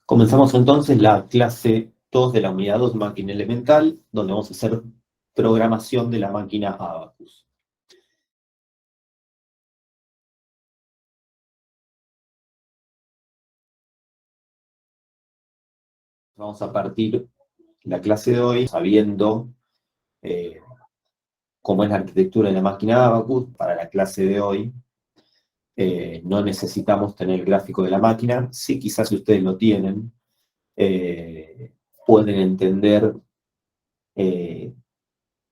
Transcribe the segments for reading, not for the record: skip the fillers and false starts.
Comenzamos entonces la clase 2 de la unidad 2 máquina elemental, donde vamos a hacer programación de la máquina Abacus. Vamos a partir la clase de hoy sabiendo cómo es la arquitectura de la máquina Abacus. Para la clase de hoy no necesitamos tener el gráfico de la máquina. Sí, quizás si ustedes lo tienen, pueden entender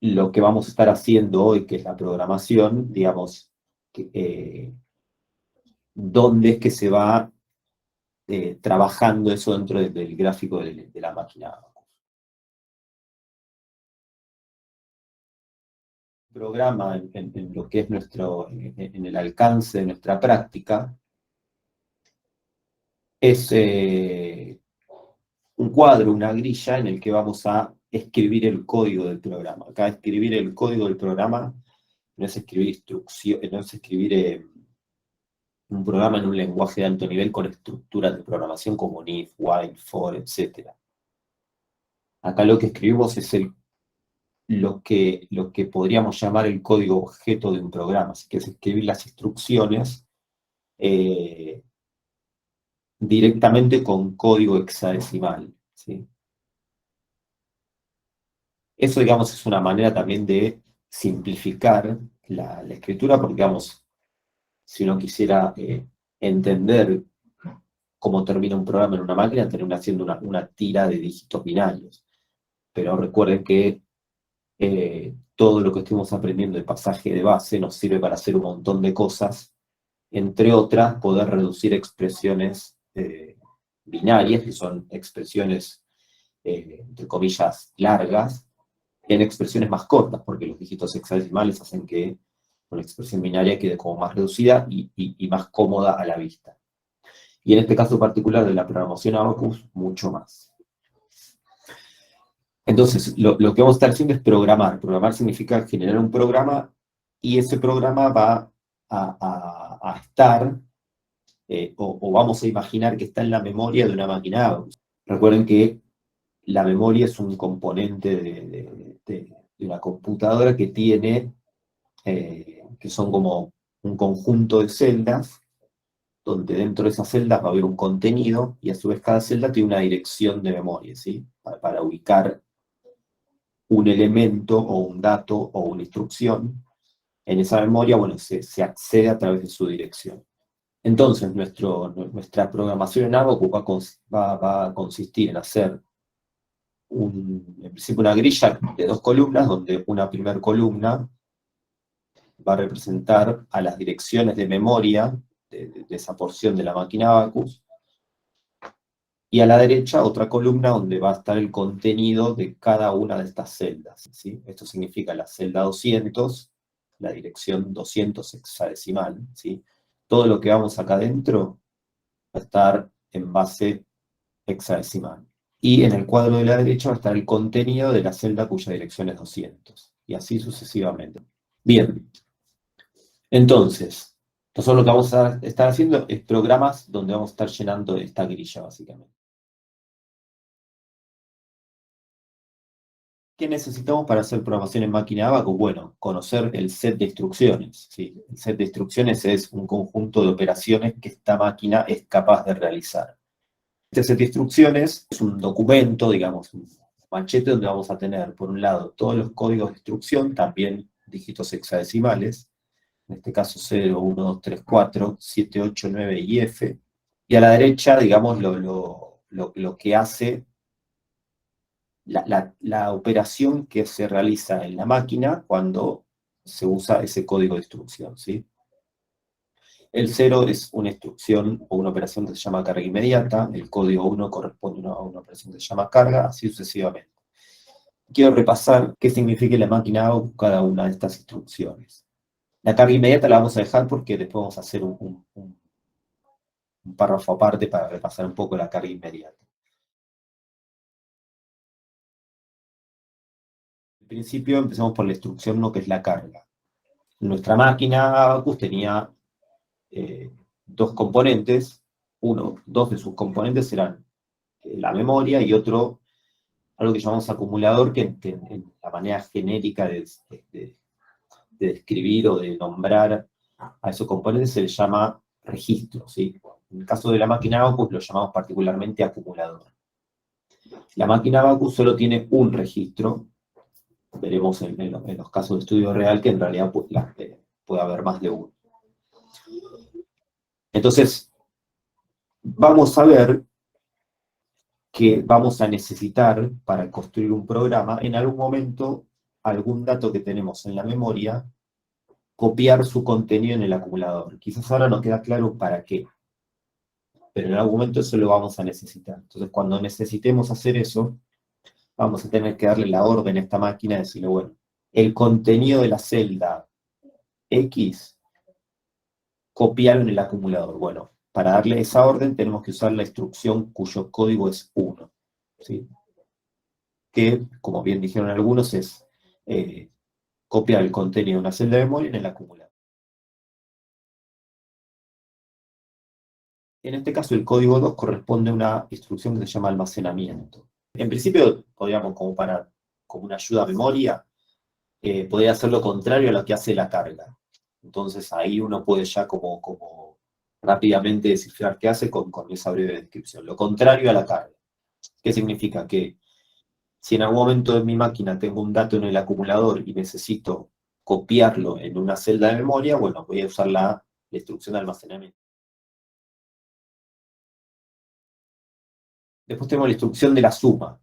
lo que vamos a estar haciendo hoy, que es la programación, digamos, dónde es que se va trabajando eso dentro del gráfico de la máquina. Programa en lo que es en el alcance de nuestra práctica, es un cuadro, una grilla en el que vamos a escribir el código del programa. Acá escribir el código del programa no es escribir instrucciones, no es escribir un programa en un lenguaje de alto nivel con estructuras de programación como if, while, for, etc. Acá lo que escribimos es lo que podríamos llamar el código objeto de un programa, así que es escribir las instrucciones directamente con código hexadecimal, ¿sí? Eso, digamos, es una manera también de simplificar la escritura, porque, digamos, si uno quisiera entender cómo termina un programa en una máquina, termina siendo una tira de dígitos binarios. Pero recuerden que todo lo que estuvimos aprendiendo de pasaje de base nos sirve para hacer un montón de cosas, entre otras, poder reducir expresiones binarias, que son expresiones, entre comillas, largas, en expresiones más cortas, porque los dígitos hexadecimales hacen que una expresión binaria quede como más reducida y más cómoda a la vista. Y en este caso particular de la programación Abacus, mucho más. Entonces, lo que vamos a estar haciendo es programar. Programar significa generar un programa y ese programa va a estar, o vamos a imaginar que está en la memoria de una máquina Abacus. Recuerden que la memoria es un componente de una computadora que tiene, que son como un conjunto de celdas, donde dentro de esas celdas va a haber un contenido y a su vez cada celda tiene una dirección de memoria, ¿sí? Para ubicar un elemento o un dato o una instrucción en esa memoria, bueno, se accede a través de su dirección. Entonces, nuestra programación en Abacus va a consistir en hacer en principio una grilla de 2 columnas, donde una primera columna va a representar a las direcciones de memoria de esa porción de la máquina Abacus, y a la derecha otra columna donde va a estar el contenido de cada una de estas celdas, ¿sí? Esto significa la celda 200, la dirección 200 hexadecimal, ¿sí? Todo lo que vamos acá adentro va a estar en base hexadecimal. Y en el cuadro de la derecha va a estar el contenido de la celda cuya dirección es 200, y así sucesivamente. Bien, entonces, nosotros lo que vamos a estar haciendo es programas donde vamos a estar llenando esta grilla, básicamente. ¿Qué necesitamos para hacer programación en máquina Abacus? Bueno, conocer el set de instrucciones, ¿sí? El set de instrucciones es un conjunto de operaciones que esta máquina es capaz de realizar. Este set de instrucciones es un documento, digamos, un machete donde vamos a tener, por un lado, todos los códigos de instrucción, también dígitos hexadecimales, en este caso 0, 1, 2, 3, 4, 7, 8, 9 y F. Y a la derecha, digamos, lo que hace la operación que se realiza en la máquina cuando se usa ese código de instrucción, ¿sí? El 0 es una instrucción o una operación que se llama carga inmediata, el código 1 corresponde a una operación que se llama carga, así sucesivamente. Quiero repasar qué significa la máquina Abacus cada una de estas instrucciones. La carga inmediata la vamos a dejar porque después vamos a hacer un párrafo aparte para repasar un poco la carga inmediata. En principio empezamos por la instrucción 1, que es la carga. Nuestra máquina Abacus tenía dos componentes, dos de sus componentes eran la memoria, y otro, algo que llamamos acumulador, que en la manera genérica de describir o de nombrar a esos componentes se les llama registro, ¿sí? En el caso de la máquina Abacus lo llamamos particularmente acumulador. La máquina Abacus solo tiene un registro, veremos en los casos de estudio real que en realidad puede haber más de uno. Entonces, vamos a ver que vamos a necesitar, para construir un programa, en algún momento, algún dato que tenemos en la memoria, copiar su contenido en el acumulador. Quizás ahora no queda claro para qué, pero en algún momento eso lo vamos a necesitar. Entonces, cuando necesitemos hacer eso, vamos a tener que darle la orden a esta máquina y decirle, bueno, el contenido de la celda X, copiarlo en el acumulador. Bueno, para darle esa orden tenemos que usar la instrucción cuyo código es 1, ¿sí? Que, como bien dijeron algunos, es copiar el contenido de una celda de memoria en el acumulador. En este caso, el código 2 corresponde a una instrucción que se llama almacenamiento. En principio, podríamos, como una ayuda a memoria, podría hacer lo contrario a lo que hace la carga. Entonces, ahí uno puede ya como rápidamente descifrar qué hace con esa breve descripción. Lo contrario a la carga. ¿Qué significa? Que si en algún momento de mi máquina tengo un dato en el acumulador y necesito copiarlo en una celda de memoria, bueno, voy a usar la instrucción de almacenamiento. Después tenemos la instrucción de la suma,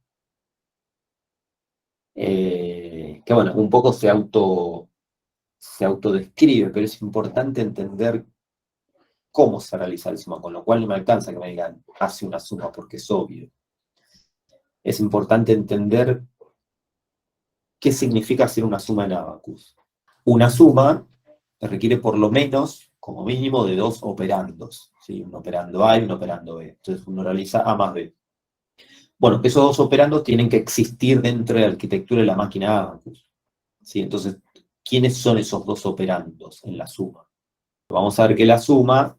que bueno, un poco se autodescribe, pero es importante entender cómo se realiza la suma, con lo cual no me alcanza que me digan, hace una suma, porque es obvio. Es importante entender qué significa hacer una suma en Abacus. Una suma requiere por lo menos, como mínimo, de 2 operandos, ¿sí? Un operando A y un operando B. Entonces uno realiza A más B. Bueno, esos 2 operandos tienen que existir dentro de la arquitectura de la máquina Abacus, ¿sí? Entonces, ¿quiénes son esos 2 operandos en la suma? Vamos a ver que la suma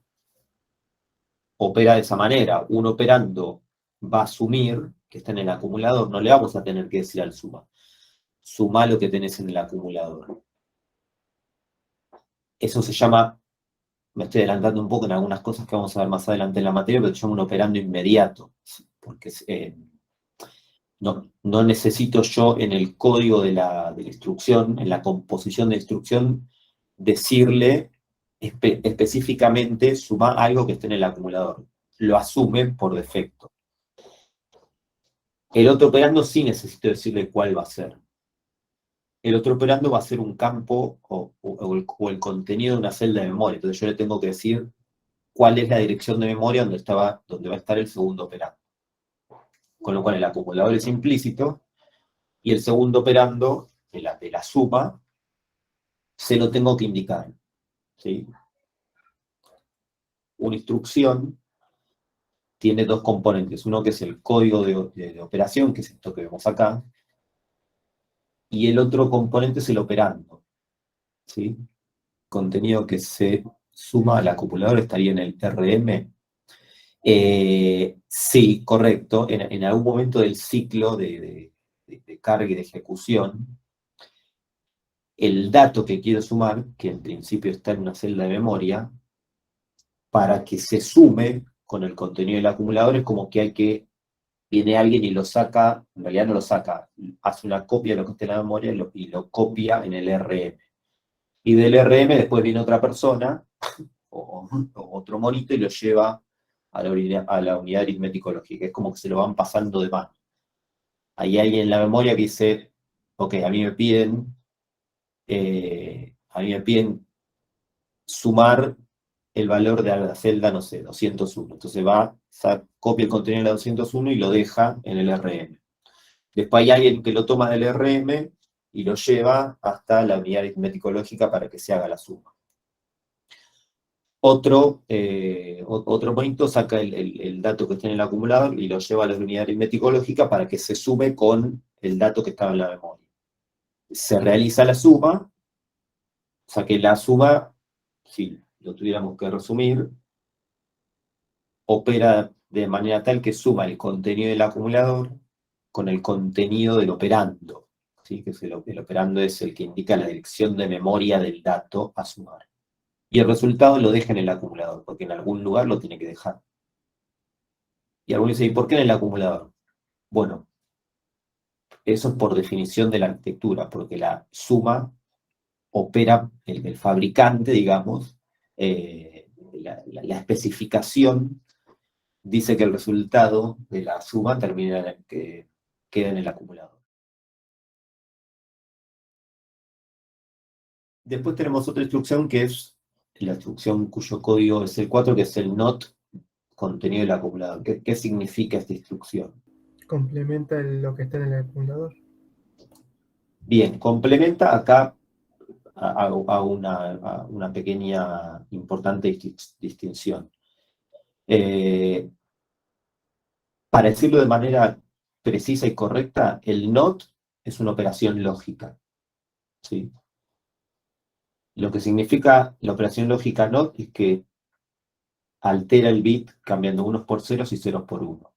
opera de esa manera. Un operando va a asumir que está en el acumulador, no le vamos a tener que decir al suma, suma lo que tenés en el acumulador. Eso se llama, me estoy adelantando un poco en algunas cosas que vamos a ver más adelante en la materia, pero se llama un operando inmediato, porque no necesito yo en el código de la instrucción, en la composición de instrucción, decirle específicamente suma algo que esté en el acumulador. Lo asume por defecto. El otro operando sí necesito decirle cuál va a ser. El otro operando va a ser un campo o el contenido de una celda de memoria. Entonces yo le tengo que decir cuál es la dirección de memoria donde va a estar el segundo operando. Con lo cual el acumulador es implícito y el segundo operando de la suma se lo tengo que indicar, ¿sí? Una instrucción tiene 2 componentes. Uno que es el código de operación, que es esto que vemos acá, y el otro componente es el operando, ¿sí? Contenido que se suma al acumulador estaría en el RM. Sí, correcto. En algún momento del ciclo de carga y de ejecución, el dato que quiero sumar, que en principio está en una celda de memoria, para que se sume con el contenido del acumulador, es como que viene alguien y lo saca, en realidad no lo saca, hace una copia de lo que está en la memoria y lo copia en el RM. Y del RM después viene otra persona o otro monito y lo lleva a la unidad aritmético-lógica. Es como que se lo van pasando de mano. Hay alguien en la memoria que dice, ok, a mí me piden sumar el valor de la celda, no sé, 201. Entonces copia el contenido de la 201 y lo deja en el RM. Después hay alguien que lo toma del RM y lo lleva hasta la unidad aritmético-lógica para que se haga la suma. Otro monito saca el dato que está en el acumulador y lo lleva a la unidad aritmético-lógica para que se sume con el dato que estaba en la memoria. Se realiza la suma, o sea que la suma, si lo tuviéramos que resumir, opera de manera tal que suma el contenido del acumulador con el contenido del operando, ¿sí? Que es el operando es el que indica la dirección de memoria del dato a sumar. Y el resultado lo deja en el acumulador, porque en algún lugar lo tiene que dejar. Y algunos dicen, ¿y por qué en el acumulador? Bueno, eso es por definición de la arquitectura, porque la suma opera el fabricante, digamos, la especificación dice que el resultado de la suma termina en que queda en el acumulador. Después tenemos otra instrucción que es la instrucción cuyo código es el 4, que es el not contenido del acumulador. ¿Qué significa esta instrucción? Complementa lo que está en el acumulador. Bien, complementa acá a una pequeña importante distinción. Para decirlo de manera precisa y correcta, el not es una operación lógica, ¿sí? Lo que significa la operación lógica not es que altera el bit cambiando unos por ceros y ceros por uno.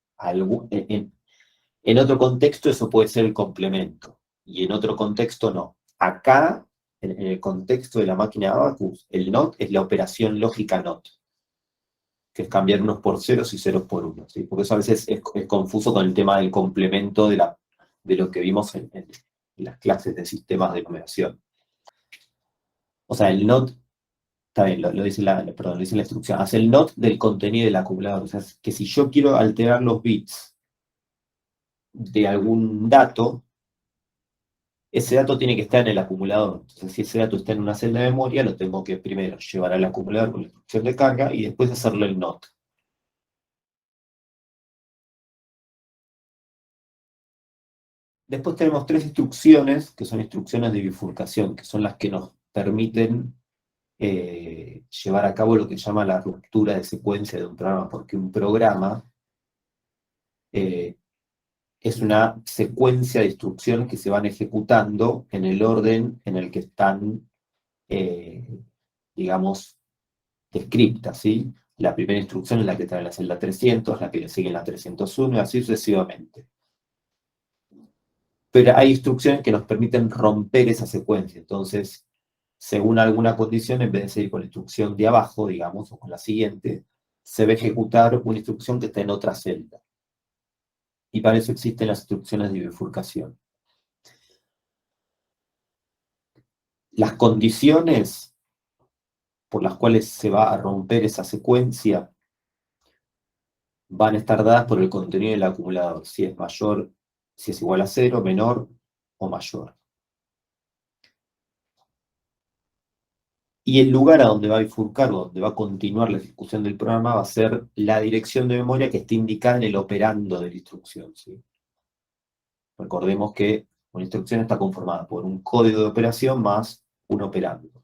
En otro contexto eso puede ser el complemento y en otro contexto no. Acá, en el contexto de la máquina de Abacus, el not es la operación lógica not, que es cambiar unos por ceros y ceros por uno, ¿sí? Porque eso a veces es confuso con el tema del complemento de lo que vimos en las clases de sistemas de numeración. O sea, el not, está bien, lo dice perdón, lo dice la instrucción, hace el not del contenido del acumulador. O sea, es que si yo quiero alterar los bits de algún dato, ese dato tiene que estar en el acumulador. Entonces, si ese dato está en una celda de memoria, lo tengo que primero llevar al acumulador con la instrucción de carga y después hacerle el not. Después tenemos tres instrucciones, que son instrucciones de bifurcación, que son las que nos permiten llevar a cabo lo que se llama la ruptura de secuencia de un programa, porque un programa es una secuencia de instrucciones que se van ejecutando en el orden en el que están, digamos, descriptas, ¿sí? La primera instrucción es la que trae la celda 300, la que le sigue la 301, y así sucesivamente. Pero hay instrucciones que nos permiten romper esa secuencia. Entonces, según alguna condición, en vez de seguir con la instrucción de abajo, digamos, o con la siguiente, se va a ejecutar una instrucción que está en otra celda. Y para eso existen las instrucciones de bifurcación. Las condiciones por las cuales se va a romper esa secuencia van a estar dadas por el contenido del acumulador, si es mayor, si es igual a 0, menor o mayor. Y el lugar a donde va a bifurcar o donde va a continuar la ejecución del programa va a ser la dirección de memoria que esté indicada en el operando de la instrucción, ¿sí? Recordemos que una instrucción está conformada por un código de operación más un operando.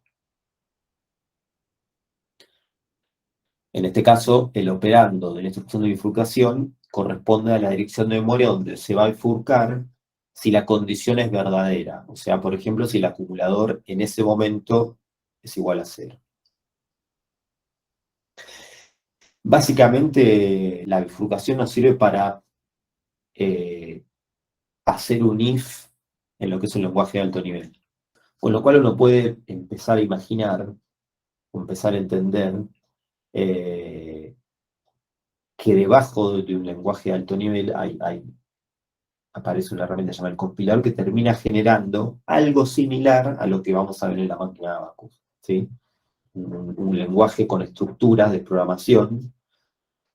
En este caso, el operando de la instrucción de bifurcación corresponde a la dirección de memoria donde se va a bifurcar si la condición es verdadera. O sea, por ejemplo, si el acumulador en ese momento es igual a 0. Básicamente, la bifurcación nos sirve para hacer un if en lo que es un lenguaje de alto nivel. Con lo cual uno puede empezar a imaginar o empezar a entender que debajo de un lenguaje de alto nivel aparece una herramienta llamada el compilador que termina generando algo similar a lo que vamos a ver en la máquina de Abacus, ¿sí? Un lenguaje con estructuras de programación,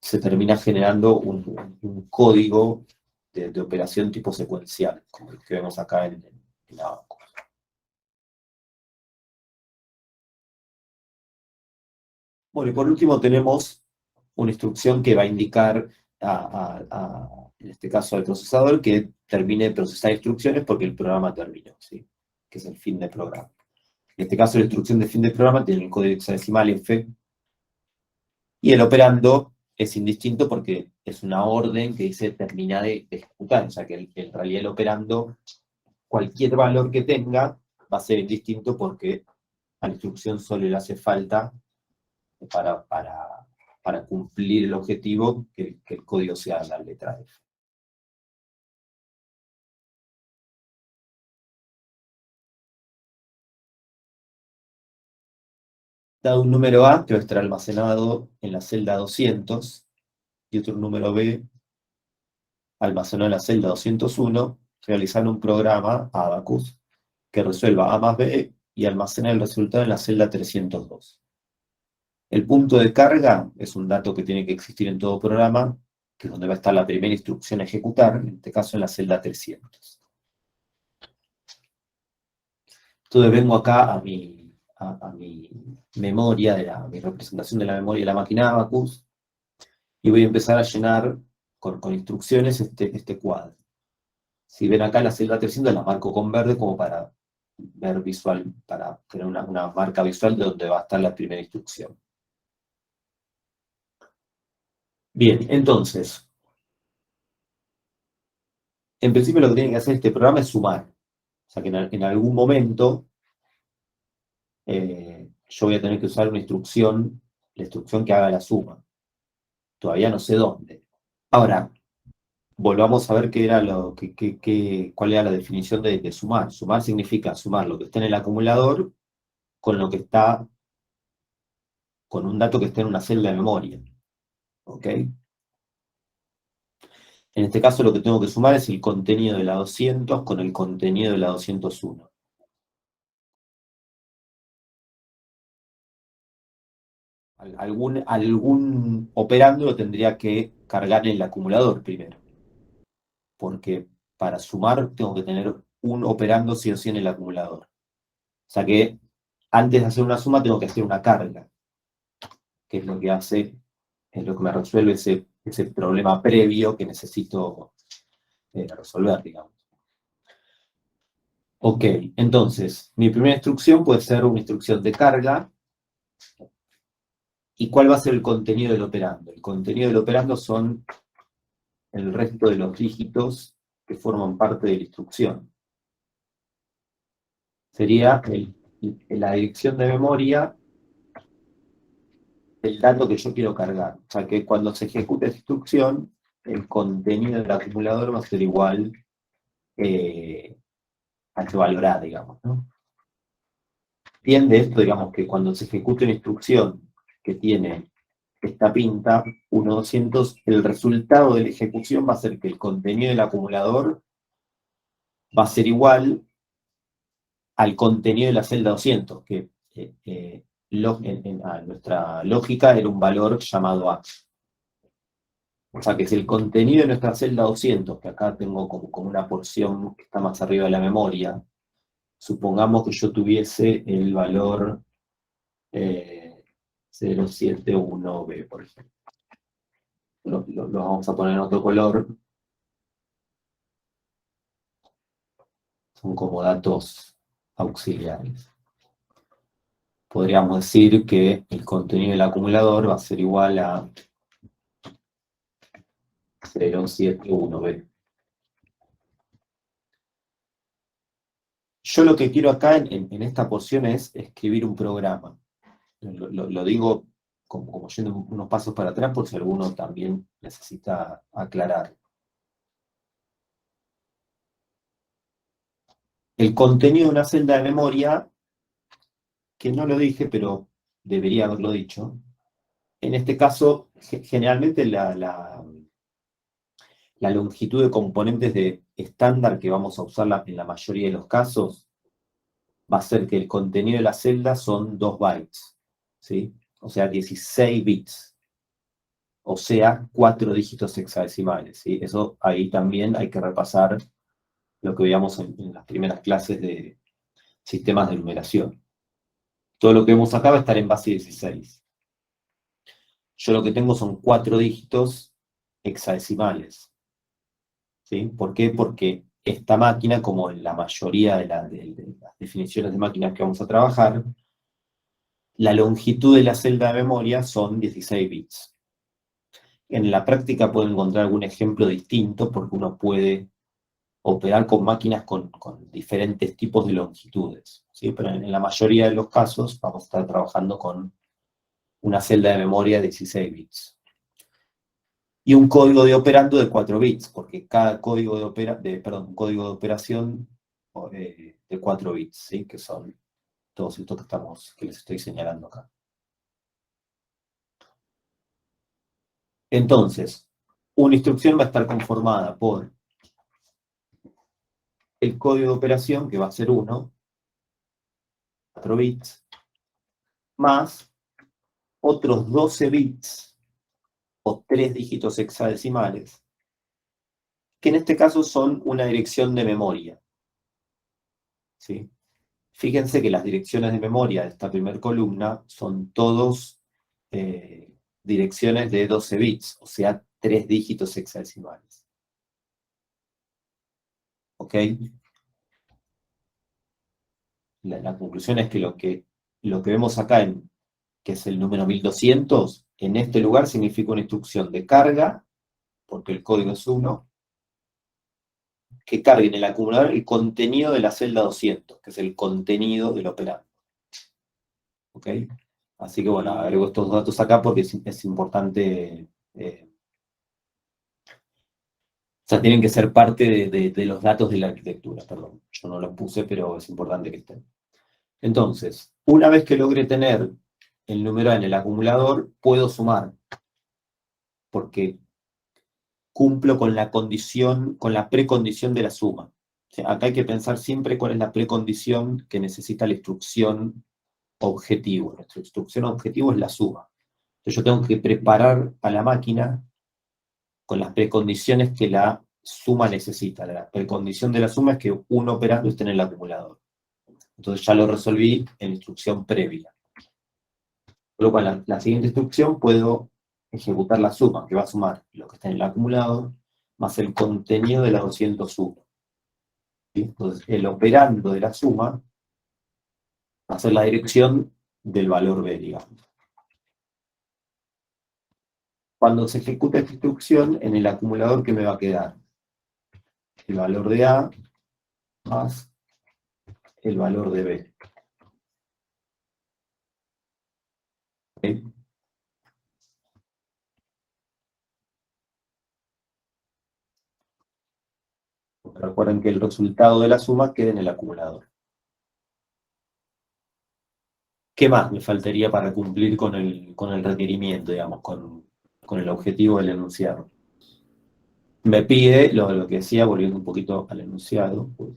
se termina generando un código de operación tipo secuencial, como el que vemos acá en Abacus. Bueno, y por último tenemos una instrucción que va a indicar, en este caso al procesador, que termine de procesar instrucciones porque el programa terminó, ¿sí? Que es el fin de programa. En este caso la instrucción de fin de programa tiene el código hexadecimal F, y el operando es indistinto porque es una orden que dice termina de ejecutar, o sea que en realidad el operando, cualquier valor que tenga, va a ser indistinto porque a la instrucción solo le hace falta para para cumplir el objetivo que el código sea la letra F. Dado un número A que va a estar almacenado en la celda 200 y otro número B almacenado en la celda 201, realizar un programa Abacus que resuelva A más B y almacena el resultado en la celda 302. El punto de carga es un dato que tiene que existir en todo programa, que es donde va a estar la primera instrucción a ejecutar, en este caso en la celda 300. Entonces vengo acá a mi memoria, a mi representación de la memoria de la máquina Abacus, y voy a empezar a llenar con instrucciones este cuadro. Si ven acá la celda 300 la marco con verde como para ver visual, para tener una marca visual de donde va a estar la primera instrucción. Bien, entonces, en principio lo que tiene que hacer este programa es sumar. O sea que en algún momento yo voy a tener que usar una instrucción, la instrucción que haga la suma. Todavía no sé dónde. Ahora, volvamos a ver qué era cuál era la definición de sumar. Sumar significa sumar lo que está en el acumulador con lo que está, con un dato que está en una celda de memoria. ¿Ok? En este caso lo que tengo que sumar es el contenido de la 200 con el contenido de la 201. Algún operando lo tendría que cargar en el acumulador primero. Porque para sumar tengo que tener un operando sí o sí en el acumulador. O sea que antes de hacer una suma tengo que hacer una carga, que es lo que hace, es lo que me resuelve ese problema previo que necesito resolver, digamos. Ok, entonces, mi primera instrucción puede ser una instrucción de carga. ¿Y cuál va a ser el contenido del operando? El contenido del operando son el resto de los dígitos que forman parte de la instrucción. Sería la dirección de memoria del dato que yo quiero cargar. O sea que cuando se ejecute esa instrucción, el contenido del acumulador va a ser igual a que valorar, digamos, ¿no? Bien de esto, digamos, que cuando se ejecute una instrucción que tiene esta pinta, 1.200, el resultado de la ejecución va a ser que el contenido del acumulador va a ser igual al contenido de la celda 200, que en nuestra lógica era un valor llamado A. O sea que si el contenido de nuestra celda 200, que acá tengo como una porción que está más arriba de la memoria, supongamos que yo tuviese el valor 071B, por ejemplo. Lo vamos a poner en otro color. Son como datos auxiliares. Podríamos decir que el contenido del acumulador va a ser igual a 071B. Yo lo que quiero acá en esta porción es escribir un programa. Lo digo como yendo unos pasos para atrás por si alguno también necesita aclarar. El contenido de una celda de memoria, que no lo dije, pero debería haberlo dicho, en este caso, generalmente la longitud de componentes de estándar que vamos a usar en la mayoría de los casos va a ser que el contenido de la celda son 2 bytes, ¿sí? O sea, 16 bits. O sea, 4 dígitos hexadecimales, ¿sí? Eso ahí también hay que repasar lo que veíamos en las primeras clases de sistemas de numeración. Todo lo que vemos acá va a estar en base 16. Yo lo que tengo son 4 dígitos hexadecimales. ¿Sí? ¿Por qué? Porque esta máquina, como en la mayoría de las definiciones de máquinas que vamos a trabajar, la longitud de la celda de memoria son 16 bits. En la práctica pueden encontrar algún ejemplo distinto porque uno puede operar con máquinas con diferentes tipos de longitudes, ¿sí? Pero en la mayoría de los casos vamos a estar trabajando con una celda de memoria de 16 bits. Y un código de operando de 4 bits, porque cada código código de operación de 4 bits, ¿sí? Que son todos estos que les estoy señalando acá. Entonces, una instrucción va a estar conformada por el código de operación, que va a ser 1, 4 bits, más otros 12 bits, o 3 dígitos hexadecimales, que en este caso son una dirección de memoria, ¿sí? Fíjense que las direcciones de memoria de esta primera columna son todos direcciones de 12 bits, o sea, 3 dígitos hexadecimales. ¿Ok? La conclusión es que lo que vemos acá, que es el número 1200, en este lugar significa una instrucción de carga, porque el código es 1, que cargue en el acumulador el contenido de la celda 200, que es el contenido del operando. ¿Ok? Así que bueno, agrego estos datos acá porque es importante. O sea, tienen que ser parte de los datos de la arquitectura, perdón. Yo no los puse, pero es importante que estén. Entonces, una vez que logre tener el número A en el acumulador, puedo sumar, porque cumplo con la condición, con la precondición de la suma. O sea, acá hay que pensar siempre cuál es la precondición que necesita la instrucción objetivo. Nuestra instrucción objetivo es la suma. Entonces yo tengo que preparar a la máquina con las precondiciones que la suma necesita. La precondición de la suma es que un operando esté en el acumulador. Entonces ya lo resolví en la instrucción previa. Por lo cual, la siguiente instrucción puedo ejecutar la suma, que va a sumar lo que está en el acumulador, más el contenido de la 201. ¿Sí? Entonces, el operando de la suma va a ser la dirección del valor B, digamos. Cuando se ejecuta esta instrucción, en el acumulador, ¿qué me va a quedar? El valor de A más el valor de B. ¿Okay? Recuerden que el resultado de la suma queda en el acumulador. ¿Qué más me faltaría para cumplir con el requerimiento, digamos, con el objetivo del enunciado? Me pide, lo que decía, volviendo un poquito al enunciado, pues,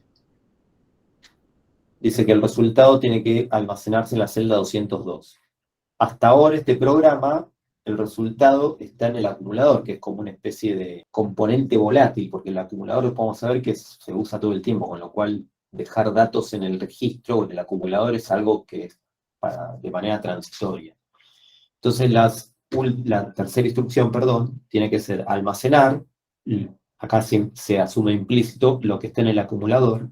dice que el resultado tiene que almacenarse en la celda 202. Hasta ahora este programa, el resultado está en el acumulador, que es como una especie de componente volátil, porque el acumulador lo podemos saber que se usa todo el tiempo, con lo cual dejar datos en el registro o en el acumulador es algo que es de manera transitoria. Entonces la tercera instrucción, perdón, tiene que ser almacenar, acá se asume implícito lo que está en el acumulador,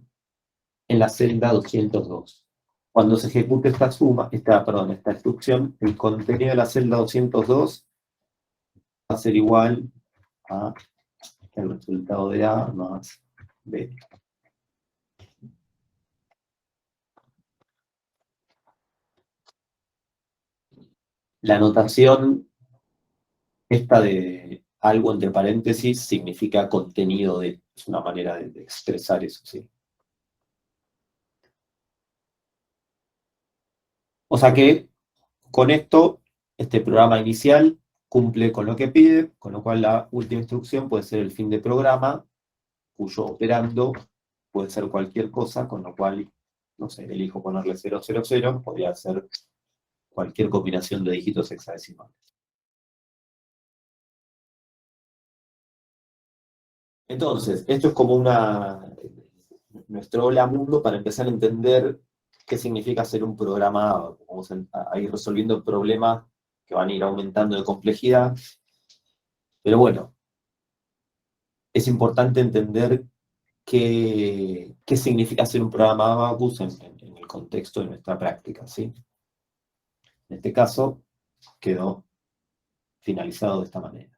en la celda 202. Cuando se ejecute esta instrucción, el contenido de la celda 202 va a ser igual a el resultado de A más B. La notación esta de algo entre paréntesis significa contenido de, es una manera de expresar eso, ¿sí? O sea que con esto, este programa inicial cumple con lo que pide, con lo cual la última instrucción puede ser el fin de programa, cuyo operando puede ser cualquier cosa, con lo cual, no sé, elijo ponerle 000, podría ser cualquier combinación de dígitos hexadecimales. Entonces, esto es como nuestro hola mundo para empezar a entender qué significa ser un programa. Vamos a ir resolviendo problemas que van a ir aumentando de complejidad. Pero bueno, es importante entender qué significa ser un programa Abacus en el contexto de nuestra práctica, ¿sí? En este caso, quedó finalizado de esta manera.